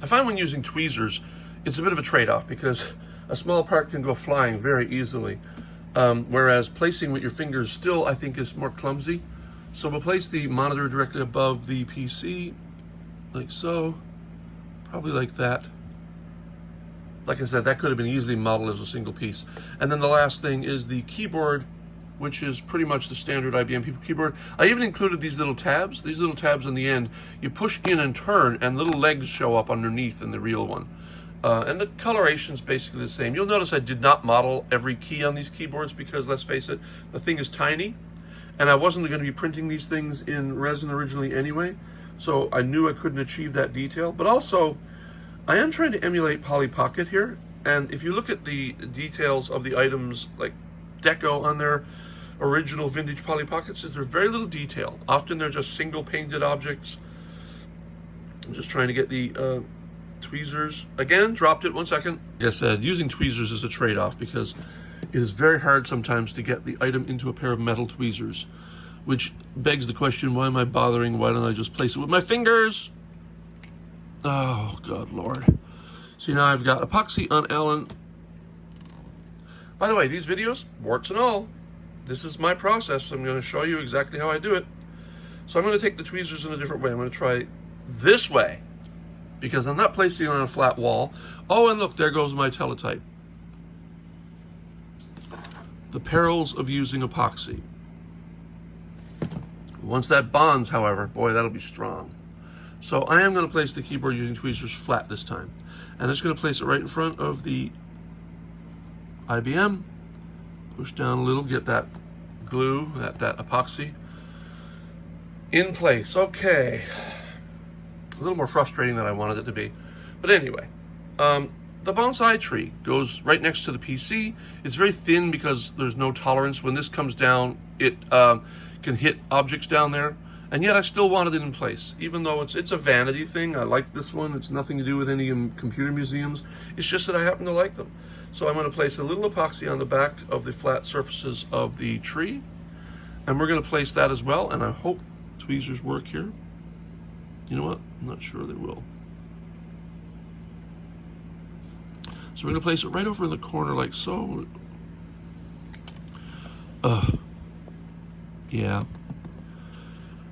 I find when using tweezers, it's a bit of a trade-off because a small part can go flying very easily, whereas placing with your fingers still, I think, is more clumsy. So we'll place the monitor directly above the PC, like so, probably like that. like I said, that could have been easily modeled as a single piece. And then the last thing is the keyboard, which is pretty much the standard IBM keyboard. I even included these little tabs. These little tabs in the end, you push in and turn, and little legs show up underneath in the real one. And the coloration is basically the same. You'll notice I did not model every key on these keyboards because, let's face it, the thing is tiny. And I wasn't going to be printing these things in resin originally anyway, so I knew I couldn't achieve that detail. But also, I am trying to emulate Polly Pocket here, and if you look at the details of the items, like deco on their original vintage Polly Pockets, there's very little detail. Often they're just single painted objects. I'm just trying to get the tweezers. Again, dropped it, 1 second. Like I said, using tweezers is a trade-off because it is very hard sometimes to get the item into a pair of metal tweezers, which begs the question, why am I bothering? Why don't I just place it with my fingers? Oh, God, Lord. See, now I've got epoxy on Allen. By the way, these videos, warts and all, this is my process. I'm going to show you exactly how I do it. So I'm going to take the tweezers in a different way. I'm going to try this way because I'm not placing it on a flat wall. Oh, and look, there goes my teletype. The perils of using epoxy. Once that bonds, however, boy, that'll be strong. So I am going to place the keyboard using tweezers flat this time. And I'm just going to place it right in front of the IBM. Push down a little, get that glue, that epoxy in place. Okay. A little more frustrating than I wanted it to be. But anyway, the bonsai tree goes right next to the PC. It's very thin because there's no tolerance. When this comes down, it can hit objects down there. And yet I still wanted it in place, even though it's a vanity thing. I like this one. It's nothing to do with any computer museums. It's just that I happen to like them. So I'm going to place a little epoxy on the back of the flat surfaces of the tree. And we're going to place that as well. And I hope tweezers work here. You know what? I'm not sure they will. So we're going to place it right over in the corner like so. Yeah.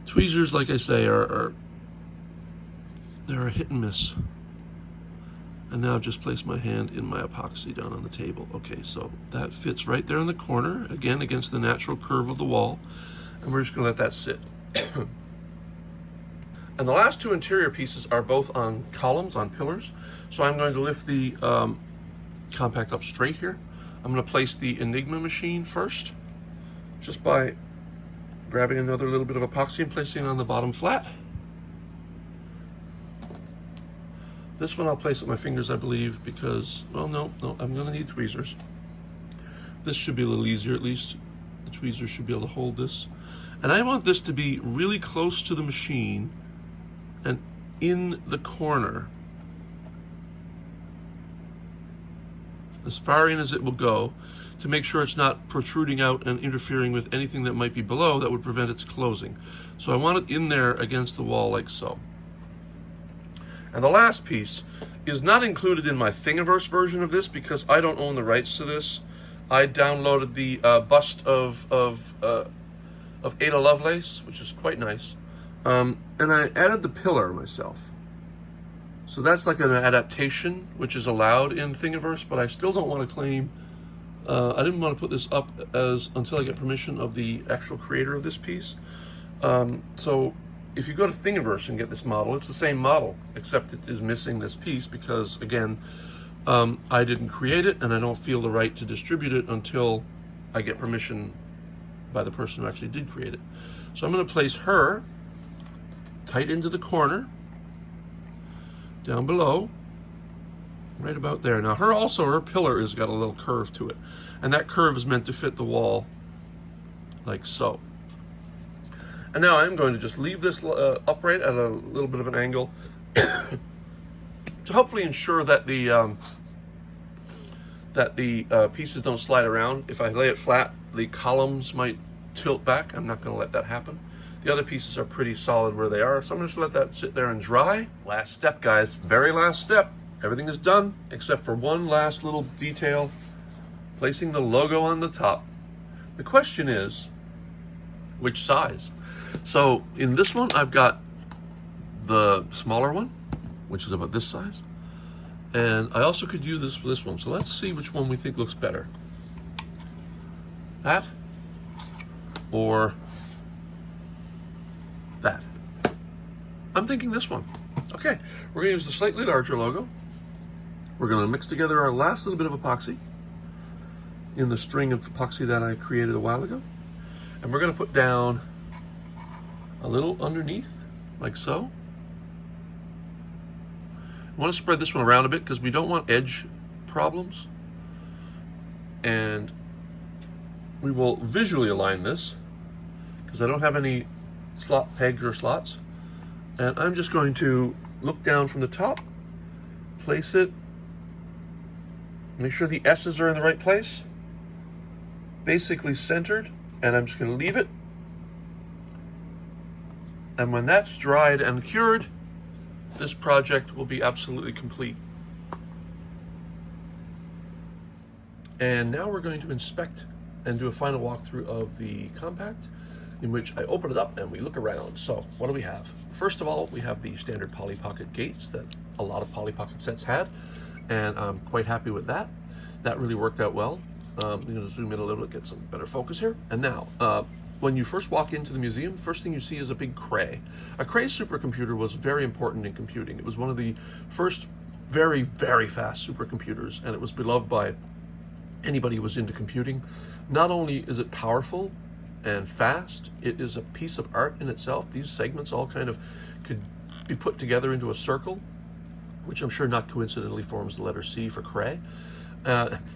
Tweezers, like I say, they're a hit and miss. And now I've just placed my hand in my epoxy down on the table. Okay, so that fits right there in the corner, again against the natural curve of the wall. And we're just going to let that sit. And the last two interior pieces are both on columns, on pillars. So I'm going to lift the compact up straight here. I'm going to place the Enigma machine first, just by grabbing another little bit of epoxy and placing it on the bottom flat. This one I'll place with my fingers, I believe, because, well, no, I'm going to need tweezers. This should be a little easier, at least. The tweezers should be able to hold this. And I want this to be really close to the machine and in the corner, as far in as it will go, to make sure it's not protruding out and interfering with anything that might be below that would prevent its closing. So I want it in there against the wall like so. And the last piece is not included in my Thingiverse version of this because I don't own the rights to this. I downloaded the bust of Ada Lovelace, which is quite nice. And I added the pillar myself. So that's like an adaptation, which is allowed in Thingiverse, but I still don't want to claim, I didn't want to put this up until I get permission of the actual creator of this piece. So if you go to Thingiverse and get this model, it's the same model, except it is missing this piece because, again, I didn't create it and I don't feel the right to distribute it until I get permission by the person who actually did create it. So I'm going to place her tight into the corner, down below, right about there. Now her pillar has got a little curve to it, and that curve is meant to fit the wall like so. And now I'm going to just leave this upright at a little bit of an angle to hopefully ensure that the pieces don't slide around. If I lay it flat, the columns might tilt back. I'm not going to let that happen. The other pieces are pretty solid where they are, so I'm just going to let that sit there and dry. Last step, guys, very last step. Everything is done except for one last little detail, placing the logo on the top. The question is, which size? So in this one, I've got the smaller one, which is about this size, And I also could use this one. So let's see which one we think looks better. That or that. I'm thinking this one. Okay, we're going to use the slightly larger logo. We're going to mix together our last little bit of epoxy in the string of epoxy that I created a while ago. And we're going to put down a little underneath, like so. I want to spread this one around a bit because we don't want edge problems. And we will visually align this because I don't have any slot pegs or slots. And I'm just going to look down from the top, place it, make sure the S's are in the right place, basically centered, and I'm just going to leave it. And when that's dried and cured, this project will be absolutely complete. And now we're going to inspect and do a final walkthrough of the compact, in which I open it up and we look around. So what do we have? First of all, we have the standard Polly Pocket gates that a lot of Polly Pocket sets had, and I'm quite happy with that. That really worked out well. I'm going to zoom in a little bit, get some better focus here. And now, when you first walk into the museum, first thing you see is a big Cray. A Cray supercomputer was very important in computing. It was one of the first very, very fast supercomputers, and it was beloved by anybody who was into computing. Not only is it powerful and fast, it is a piece of art in itself. These segments all kind of could be put together into a circle, which I'm sure not coincidentally forms the letter C for Cray.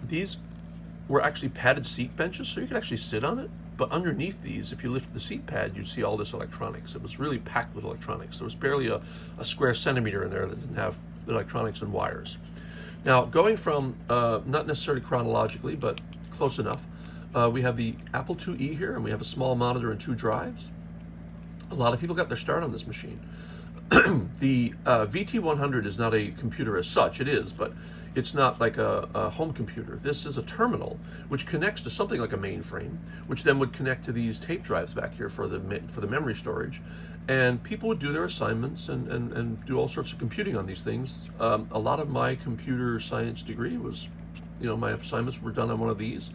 These were actually padded seat benches, so you could actually sit on it. But underneath these, if you lift the seat pad, you'd see all this electronics. It was really packed with electronics. There was barely a square centimeter in there that didn't have electronics and wires. Now, going from, not necessarily chronologically, but close enough, we have the Apple IIe here, and we have a small monitor and 2 drives. A lot of people got their start on this machine. The VT100 is not a computer as such. It is, but it's not like a home computer. This is a terminal which connects to something like a mainframe, which then would connect to these tape drives back here for the memory storage. And people would do their assignments and do all sorts of computing on these things. A lot of my computer science degree was, my assignments were done on one of these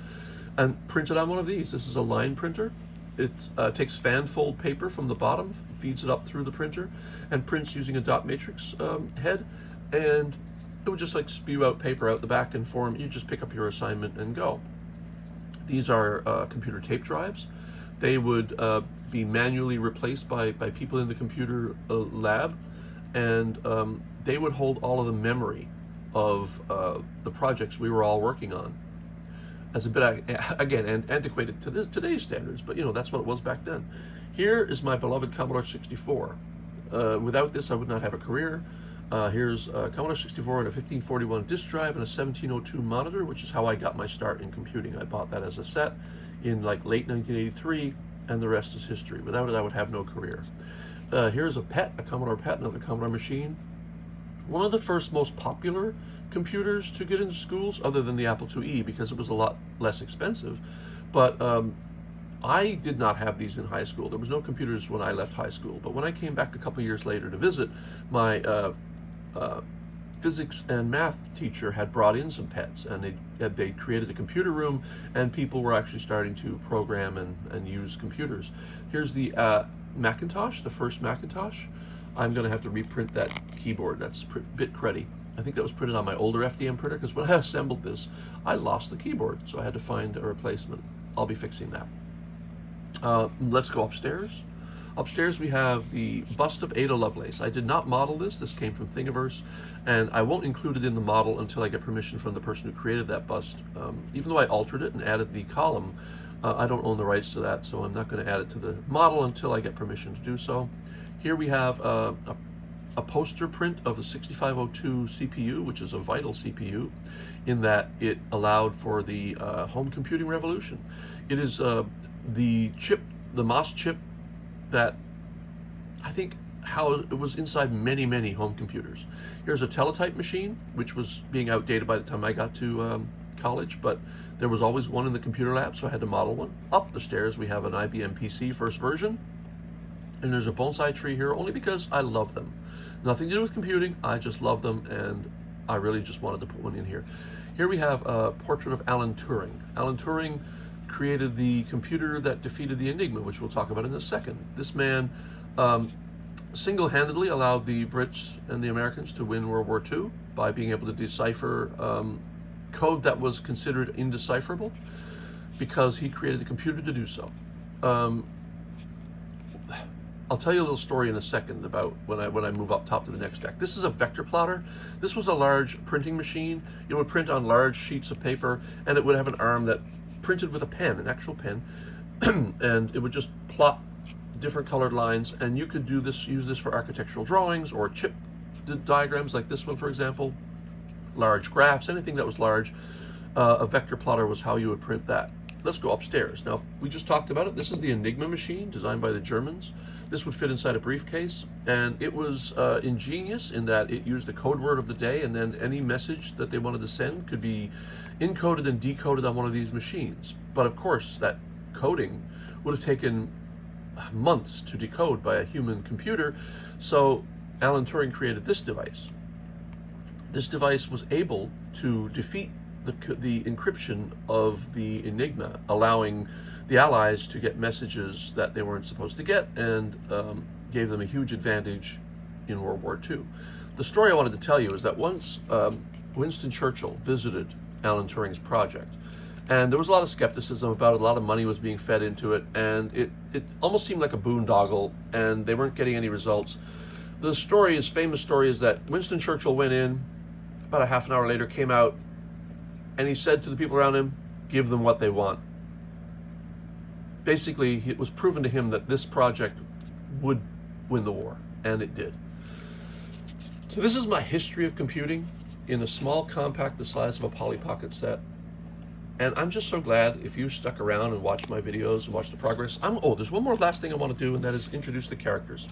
and printed on one of these. This is a line printer. It takes fan fold paper from the bottom, feeds it up through the printer, and prints using a dot matrix head, and it would just like spew out paper out the back and form. You just pick up your assignment and go. These are computer tape drives. They would be manually replaced by people in the computer lab, and they would hold all of the memory of the projects we were all working on. As a bit, again, antiquated to today's standards, but that's what it was back then. Here is my beloved Commodore 64. Without this, I would not have a career. Here's a Commodore 64 and a 1541 disk drive and a 1702 monitor, which is how I got my start in computing. I bought that as a set in like late 1983, and the rest is history. Without it, I would have no career. Here's a PET, a Commodore PET, another Commodore machine. One of the first most popular computers to get into schools, other than the Apple IIe, because it was a lot less expensive. But I did not have these in high school. There was no computers when I left high school. But when I came back a couple years later to visit, my physics and math teacher had brought in some pets, and they created a computer room, and people were actually starting to program and use computers. Here's the Macintosh, the first Macintosh. I'm going to have to reprint that keyboard. That's a bit cruddy. I think that was printed on my older FDM printer, because when I assembled this, I lost the keyboard, so I had to find a replacement. I'll be fixing that. Let's go upstairs. Upstairs we have the bust of Ada Lovelace. I did not model this. This came from Thingiverse, and I won't include it in the model until I get permission from the person who created that bust. Even though I altered it and added the column, I don't own the rights to that, so I'm not going to add it to the model until I get permission to do so. Here we have a poster print of the 6502 CPU, which is a vital CPU, in that it allowed for the home computing revolution. It is the MOS chip that I think it was inside many, many home computers. Here's a teletype machine, which was being outdated by the time I got to college, but there was always one in the computer lab, so I had to model one. Up the stairs we have an IBM PC first version, and there's a bonsai tree here only because I love them. Nothing to do with computing, I just love them, and I really just wanted to put one in here. Here we have a portrait of Alan Turing. Alan Turing created the computer that defeated the Enigma, which we'll talk about in a second. This man single-handedly allowed the Brits and the Americans to win World War II by being able to decipher code that was considered indecipherable, because he created a computer to do so. I'll tell you a little story in a second about when I move up top to the next deck. This is a vector plotter. This was a large printing machine. It would print on large sheets of paper, and it would have an arm that printed with a pen, an actual pen, and it would just plot different colored lines, and you could use this for architectural drawings or chip diagrams like this one, for example, large graphs, anything that was large. A vector plotter was how you would print that. Let's go upstairs. Now, we just talked about it. This is the Enigma machine designed by the Germans. This would fit inside a briefcase, and it was ingenious in that it used the code word of the day, and then any message that they wanted to send could be encoded and decoded on one of these machines. But of course, that coding would have taken months to decode by a human computer, so Alan Turing created this device. This device was able to defeat the encryption of the Enigma, allowing the Allies to get messages that they weren't supposed to get, and gave them a huge advantage in World War II. The story I wanted to tell you is that once Winston Churchill visited Alan Turing's project, and there was a lot of skepticism about it, a lot of money was being fed into it, and it almost seemed like a boondoggle, and they weren't getting any results. The story, his famous story, is that Winston Churchill went in, about a half an hour later came out, and he said to the people around him, "Give them what they want." Basically, it was proven to him that this project would win the war, and it did. So this is my history of computing in a small compact the size of a Polly Pocket set. And I'm just so glad if you stuck around and watched my videos and watched the progress. There's one more last thing I want to do, and that is introduce the characters.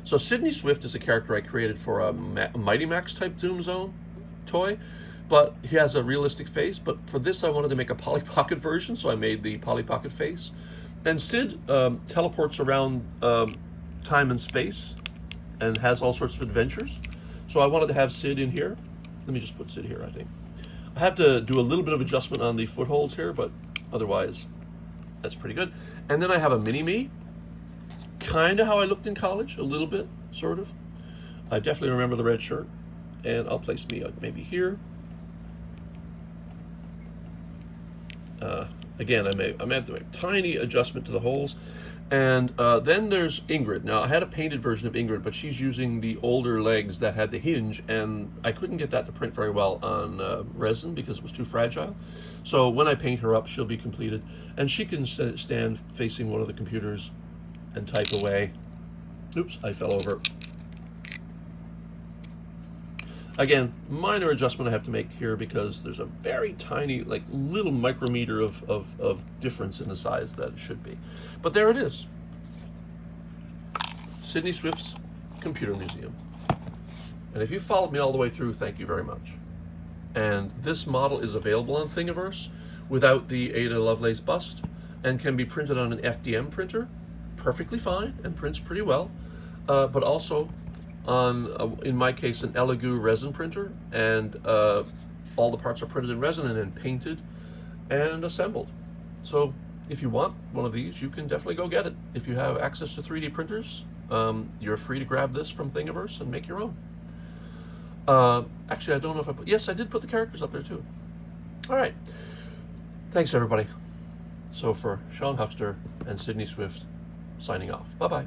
So Sydney Swift is a character I created for a Mighty Max type Doom Zone toy, but he has a realistic face. But for this, I wanted to make a Polly Pocket version, so I made the Polly Pocket face. And Sid teleports around time and space and has all sorts of adventures. So I wanted to have Sid in here. Let me just put Sid here, I think. I have to do a little bit of adjustment on the footholds here, but otherwise, that's pretty good. And then I have a mini-me, kind of how I looked in college, a little bit, sort of. I definitely remember the red shirt. And I'll place me maybe here. Again, I may have to make a tiny adjustment to the holes. And then there's Ingrid. Now, I had a painted version of Ingrid, but she's using the older legs that had the hinge, and I couldn't get that to print very well on resin because it was too fragile. So when I paint her up, she'll be completed. And she can stand facing one of the computers and type away. Oops, I fell over. Again, minor adjustment I have to make here because there's a very tiny, like little micrometer of difference in the size that it should be. But there it is. Sydney Swift's Computer Museum. And if you followed me all the way through, thank you very much. And this model is available on Thingiverse without the Ada Lovelace bust and can be printed on an FDM printer, perfectly fine, and prints pretty well, but also on, in my case, an Elegoo resin printer, and all the parts are printed in resin and then painted and assembled. So if you want one of these, you can definitely go get it. If you have access to 3D printers, you're free to grab this from Thingiverse and make your own. Actually, I don't know if yes, I did put the characters up there too. All right. Thanks, everybody. So for Sean Huckster and Sydney Swift, signing off. Bye-bye.